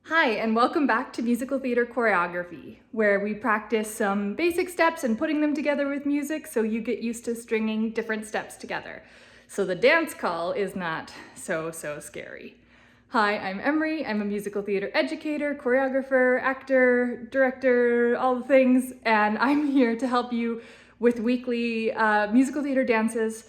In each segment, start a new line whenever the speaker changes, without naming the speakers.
Hi, and welcome back to Musical Theater Choreography, where we practice some basic steps and putting them together with music so you get used to stringing different steps together. So the dance call is not so scary. Hi, I'm Emery. I'm a musical theater educator, choreographer, actor, director, all the things, and I'm here to help you with weekly musical theater dances.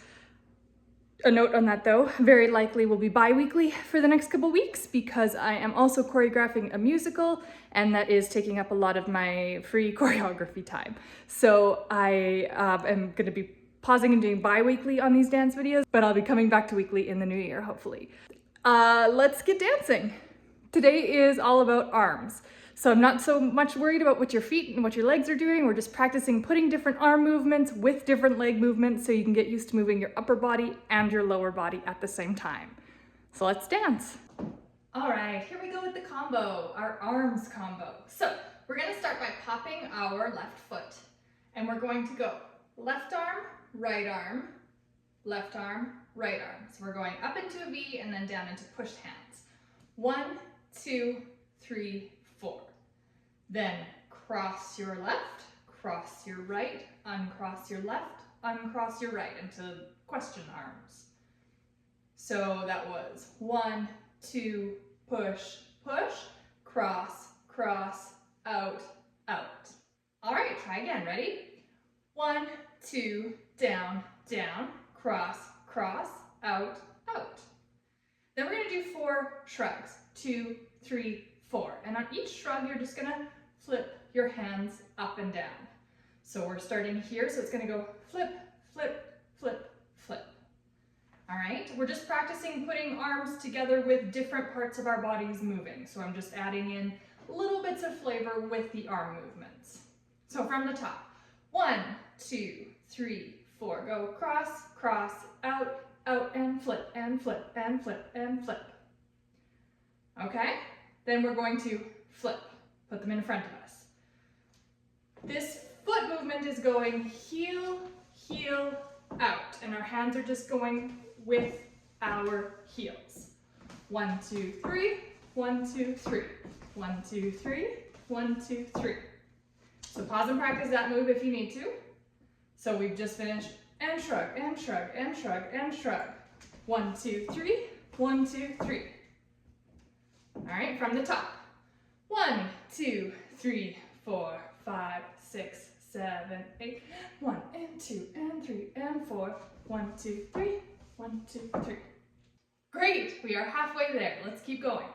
A note on that though, very likely will be bi-weekly for the next couple weeks because I am also choreographing a musical and that is taking up a lot of my free choreography time. So I am going to be pausing and doing bi-weekly on these dance videos, but I'll be coming back to weekly in the new year, hopefully. Let's get dancing. Today is all about arms. So I'm not so much worried about what your feet and what your legs are doing. We're just practicing putting different arm movements with different leg movements so you can get used to moving your upper body and your lower body at the same time. So let's dance. All right, here we go with the combo, our arms combo. So we're gonna start by popping our left foot and we're going to go left arm, right arm, left arm, right arm. So we're going up into a V and then down into pushed hands. 1, 2, 3, 4. Then cross your left, cross your right, uncross your left, uncross your right into question arms. So that was 1, 2, push, push, cross, cross, out, out. All right, try again, ready? 1, 2, down, down, cross, cross, out, out. Then we're gonna do 4 shrugs, 2, 3, 4. And on each shrug, you're just gonna flip your hands up and down. So we're starting here, so it's gonna go flip, flip, flip, flip. All right, we're just practicing putting arms together with different parts of our bodies moving. So I'm just adding in little bits of flavor with the arm movements. So from the top, 1, 2, 3, 4. Go cross, cross, out, out, and flip, and flip, and flip, and flip. Okay, then we're going to flip, put them in front of us. This foot movement is going heel, heel, out, and our hands are just going with our heels. 1, 2, 3, 1, 2, 3, 1, 2, 3, 1, 2, 3. So pause and practice that move if you need to. So we've just finished and shrug, and shrug, and shrug, and shrug. 1, 2, 3, 1, 2, 3. All right, from the top. 1, 2, 3, 4, 5, 6, 7, 8. 1 and 2 and 3 and 4. 1, 2, 3, 1, 2, 3. Great, we are halfway there. Let's keep going.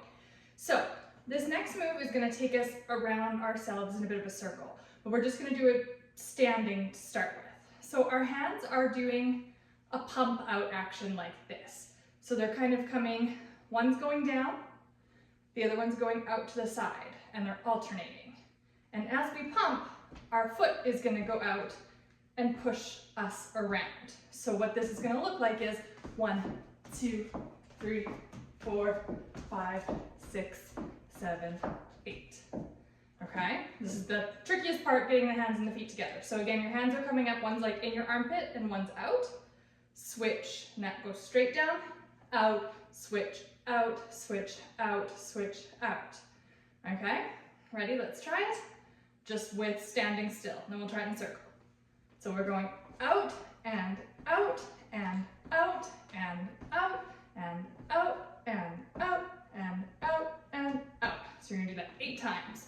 So this next move is going to take us around ourselves in a bit of a circle, but we're just going to do it standing to start with. So our hands are doing a pump out action like this. So they're kind of coming, one's going down, the other one's going out to the side, and they're alternating. And as we pump, our foot is going to go out and push us around. So what this is going to look like is 1, 2, 3, 4, 5, 6, 7, 8. Okay, this is the trickiest part, getting the hands and the feet together. So again, your hands are coming up, one's like in your armpit and one's out. Switch, and that goes straight down, out, switch, out, switch, out, switch, out. Okay, ready? Let's try it. Just with standing still, then we'll try it in circle. So we're going out and out and out and out and out and out and out and out. So you're gonna do that 8 times.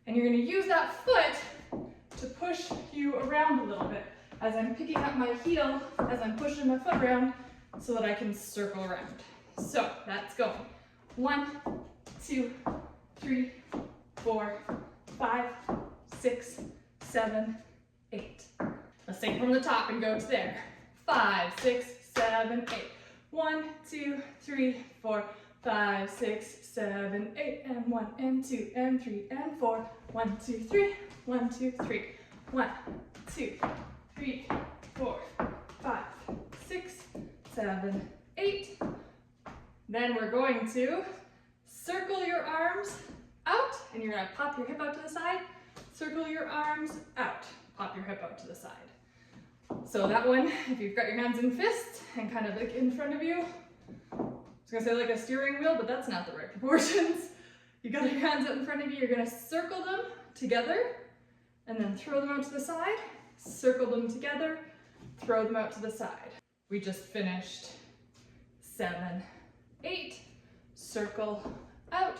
And you're gonna use that foot to push you around a little bit as I'm picking up my heel, as I'm pushing my foot around so that I can circle around. So that's going 1, 2, 3, 4, 5, 6, 7, 8. Let's take it from the top and go to there. 5, 6, 7, 8. 1, 2, 3, 4, 5, 6, 7, 8, and 1, and 2, and 3, and 4. 1, 2, 3, 1, 2, 3. 1, 2, 3, 4, 5, 6, 7, 8. Then we're going to circle your arms out, and you're gonna pop your hip out to the side. Circle your arms out, pop your hip out to the side. So that one, if you've got your hands in fists and kind of like in front of you, I was gonna say like a steering wheel, but that's not the right proportions. You got your hands out in front of you, you're gonna circle them together and then throw them out to the side, circle them together, throw them out to the side. We just finished 7, 8, circle out,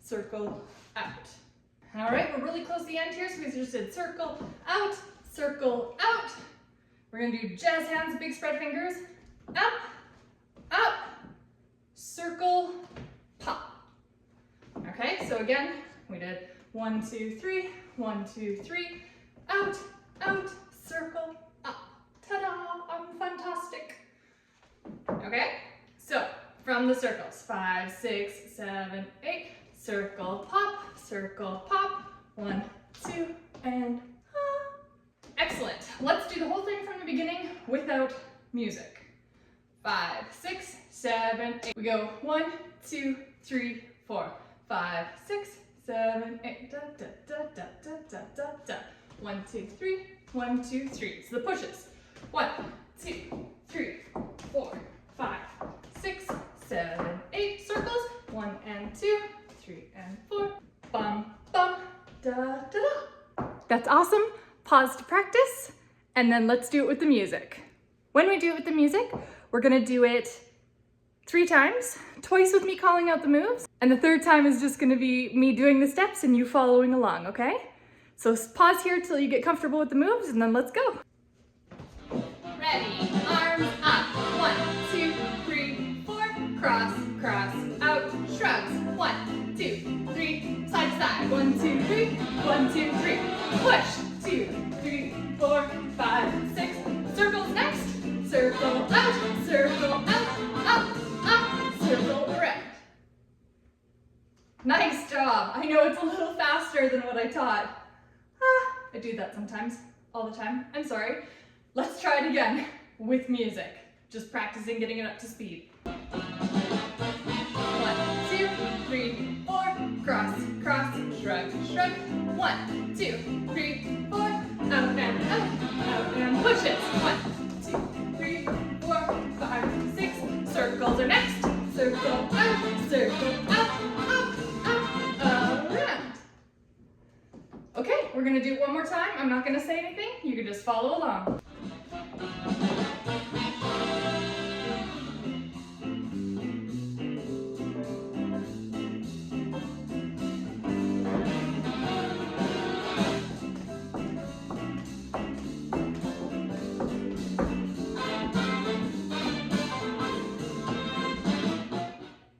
circle out. All right, we're really close to the end here, so we just did circle out, circle out. We're gonna do jazz hands, big spread fingers, up, up, circle, pop. Okay, so again, we did 1, 2, 3, 1, 2, 3, out, out, circle, up. Ta-da, I'm fantastic. Okay, so from the circles, 5, 6, 7, 8, circle, pop, 1, 2, and excellent. Let's do the whole thing from the beginning without music. 5, 6, 7, 8. We go 1, 2, 3, 4, 5, 6, 7, 8. Da, da, da, da, da, da, da, da. 1, 2, 3, 1, 2, 3. So the pushes. 1, 2, 3, 4, 5, 6, 7, 8. Circles. 1 and 2, 3 and 4. Bum, bum, da, da, da. That's awesome. Pause to practice, and then let's do it with the music. When we do it with the music, we're gonna do it 3 times, twice with me calling out the moves, and the 3rd time is just gonna be me doing the steps and you following along, okay? So pause here till you get comfortable with the moves, and then let's go. Ready, arms up, 1, 2, 3, 4, cross, cross, out, shrugs, 1, 2, 3, side to side, 1, 2, 3, 1, 2, 3, push, 2, 3, 4, 5, 6, circles next, circle out, circle out, up, up, circle around. Nice job. I know it's a little faster than what I taught. I do that sometimes, all the time. I'm sorry. Let's try it again with music. Just practicing getting it up to speed. 1, 2, 3, 4, cross, cross, shrug, shrug. 1, 2, 3, 4, out and push it. 1, 2, 3, 4, 5, 6. Circles are next. Circle out, circle up, around. Okay, we're gonna do it one more time. I'm not gonna say anything. You can just follow along.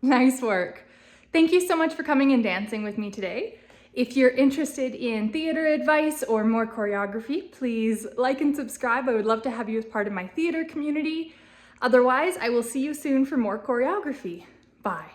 Nice work. Thank you so much for coming and dancing with me today. If you're interested in theater advice or more choreography, please like and subscribe. I would love to have you as part of my theater community. Otherwise, I will see you soon for more choreography. Bye.